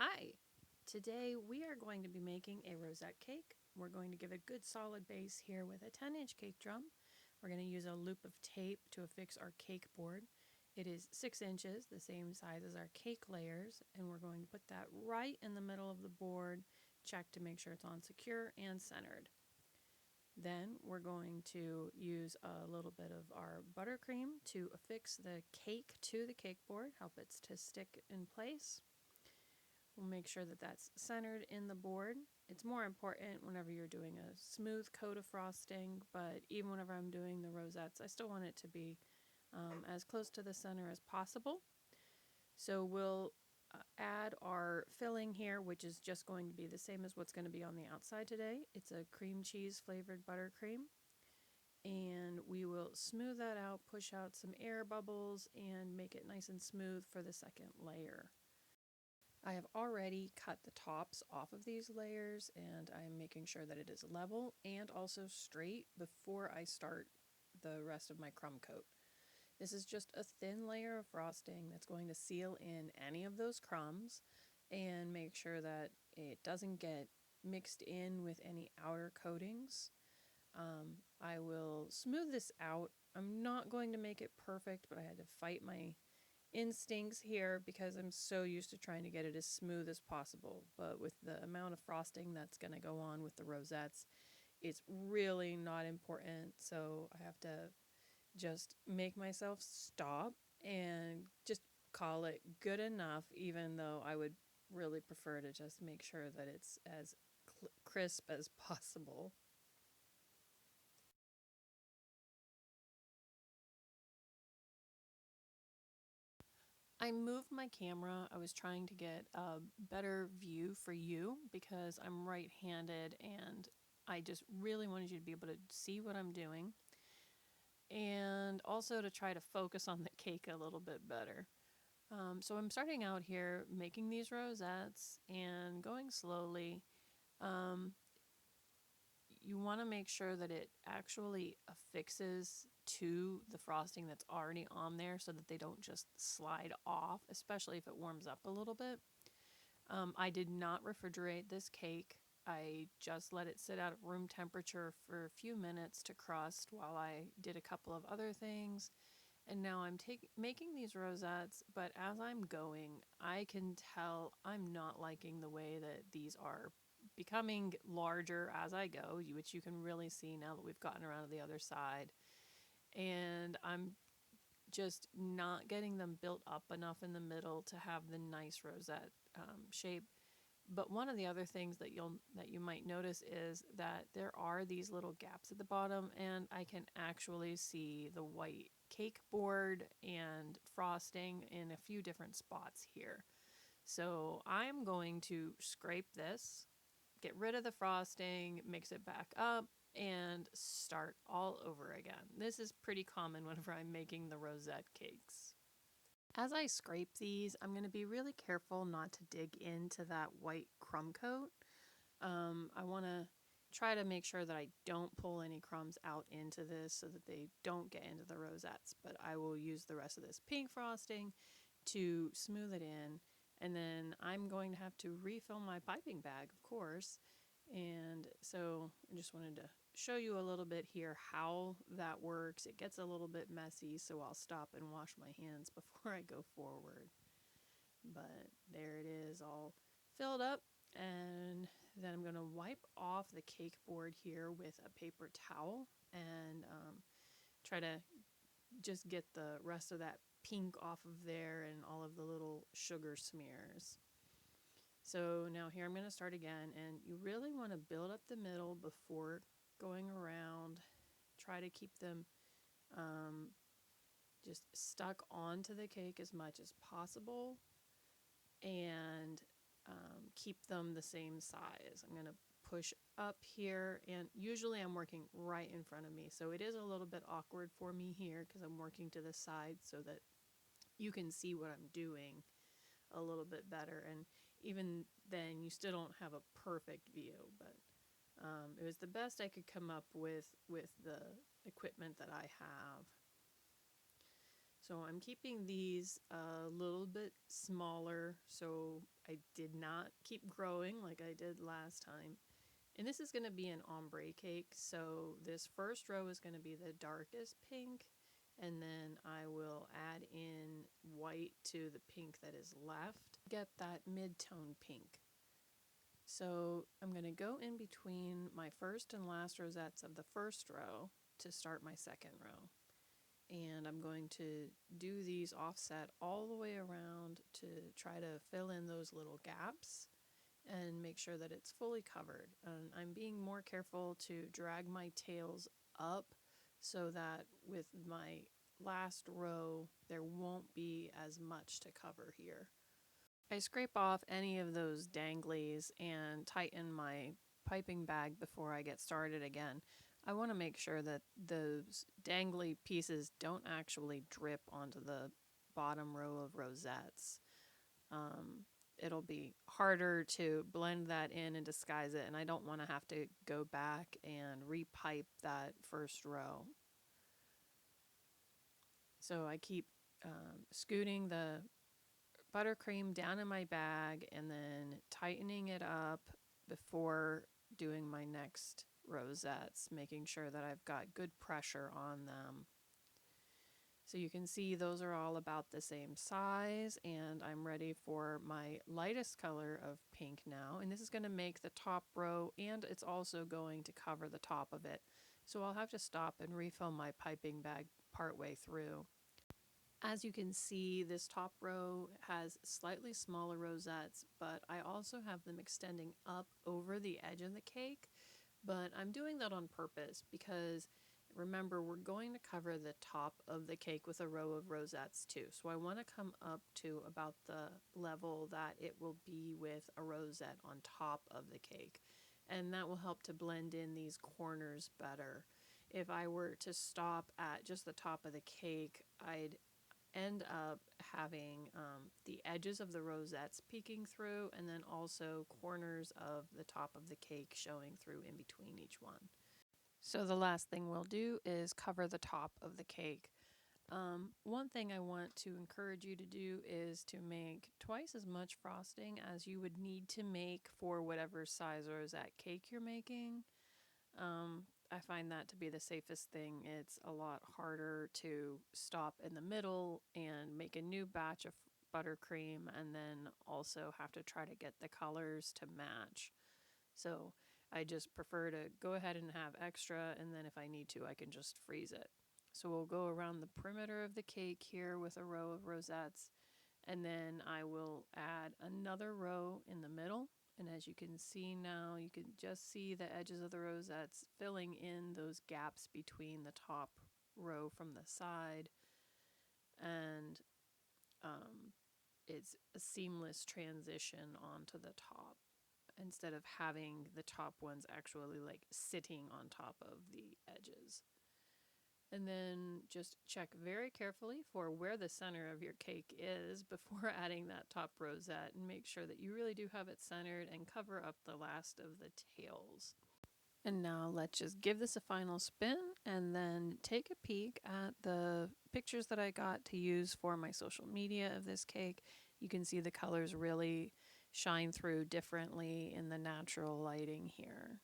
Hi! Today we are going to be making a rosette cake. We're going to give a good solid base here with a 10-inch cake drum. We're going to use a loop of tape to affix our cake board. It is 6 inches, the same size as our cake layers, and we're going to put that right in the middle of the board, check to make sure it's on secure and centered. Then we're going to use a little bit of our buttercream to affix the cake to the cake board, help it to stick in place. We'll make sure that that's centered in the board. It's more important whenever you're doing a smooth coat of frosting, but even whenever I'm doing the rosettes, I still want it to be as close to the center as possible. So we'll add our filling here, which is just going to be the same as what's going to be on the outside today. It's a cream cheese flavored buttercream. And we will smooth that out, push out some air bubbles, and make it nice and smooth for the second layer. I have already cut the tops off of these layers, and I'm making sure that it is level and also straight before I start the rest of my crumb coat. This is just a thin layer of frosting that's going to seal in any of those crumbs and make sure that it doesn't get mixed in with any outer coatings. I will smooth this out. I'm not going to make it perfect, but I had to fight my instincts here because I'm so used to trying to get it as smooth as possible. But with the amount of frosting that's going to go on with the rosettes, it's really not important. So I have to just make myself stop and just call it good enough, even though I would really prefer to just make sure that it's as crisp as possible. I moved my camera. I was trying to get a better view for you because I'm right-handed and I just really wanted you to be able to see what I'm doing and also to try to focus on the cake a little bit better. So I'm starting out here making these rosettes and going slowly. Um, you want to make sure that it actually affixes to the frosting that's already on there so that they don't just slide off, especially if it warms up a little bit. I did not refrigerate this cake. I just let it sit out at room temperature for a few minutes to crust while I did a couple of other things. And now I'm making these rosettes, but as I'm going, I can tell I'm not liking the way that these are becoming larger as I go, which you can really see now that we've gotten around to the other side. And I'm just not getting them built up enough in the middle to have the nice rosette shape. But one of the other things that you might notice is that there are these little gaps at the bottom, and I can actually see the white cake board and frosting in a few different spots here. So I'm going to scrape this, get rid of the frosting, mix it back up, and start all over again. This is pretty common whenever I'm making the rosette cakes. As I scrape these, I'm going to be really careful not to dig into that white crumb coat. I want to try to make sure that I don't pull any crumbs out into this so that they don't get into the rosettes, but I will use the rest of this pink frosting to smooth it in. And then I'm going to have to refill my piping bag, of course. And so I just wanted to show you a little bit here how that works. It gets a little bit messy, so I'll stop and wash my hands before I go forward. But there it is, all filled up. And then I'm going to wipe off the cake board here with a paper towel and try to just get the rest of that pink off of there and all of the little sugar smears. So now here I'm going to start again, and you really want to build up the middle before going around. Try to keep them just stuck onto the cake as much as possible and keep them the same size. I'm going to push up here, and usually I'm working right in front of me, so it is a little bit awkward for me here because I'm working to the side so that you can see what I'm doing a little bit better, and even then you still don't have a perfect view, but it was the best I could come up with the equipment that I have. So I'm keeping these a little bit smaller, so I did not keep growing like I did last time. And this is going to be an ombre cake, so this first row is going to be the darkest pink, and then I will add in white to the pink that is left. Get that mid-tone pink. So I'm going to go in between my first and last rosettes of the first row to start my second row. And I'm going to do these offset all the way around to try to fill in those little gaps and make sure that it's fully covered. And I'm being more careful to drag my tails up so that with my last row there won't be as much to cover here. I scrape off any of those danglies and tighten my piping bag before I get started again. I want to make sure that those dangly pieces don't actually drip onto the bottom row of rosettes. It'll be harder to blend that in and disguise it, and I don't want to have to go back and repipe that first row. So I keep scooting the buttercream down in my bag and then tightening it up before doing my next rosettes, making sure that I've got good pressure on them. So you can see those are all about the same size, and I'm ready for my lightest color of pink now, and this is going to make the top row, and it's also going to cover the top of it. So I'll have to stop and refill my piping bag partway through. As you can see, this top row has slightly smaller rosettes, but I also have them extending up over the edge of the cake. But I'm doing that on purpose because remember, we're going to cover the top of the cake with a row of rosettes too. So I want to come up to about the level that it will be with a rosette on top of the cake. And that will help to blend in these corners better. If I were to stop at just the top of the cake, I'd end up having the edges of the rosettes peeking through, and then also corners of the top of the cake showing through in between each one. So the last thing we'll do is cover the top of the cake. One thing I want to encourage you to do is to make twice as much frosting as you would need to make for whatever size rosette cake you're making. I find that to be the safest thing. It's a lot harder to stop in the middle and make a new batch of buttercream and then also have to try to get the colors to match. So I just prefer to go ahead and have extra, and then if I need to, I can just freeze it. So we'll go around the perimeter of the cake here with a row of rosettes, and then I will add another row in the middle. And as you can see now, you can just see the edges of the rosettes filling in those gaps between the top row from the side. And it's a seamless transition onto the top instead of having the top ones actually like sitting on top of the edges. And then just check very carefully for where the center of your cake is before adding that top rosette, and make sure that you really do have it centered and cover up the last of the tails. And now let's just give this a final spin and then take a peek at the pictures that I got to use for my social media of this cake. You can see the colors really shine through differently in the natural lighting here.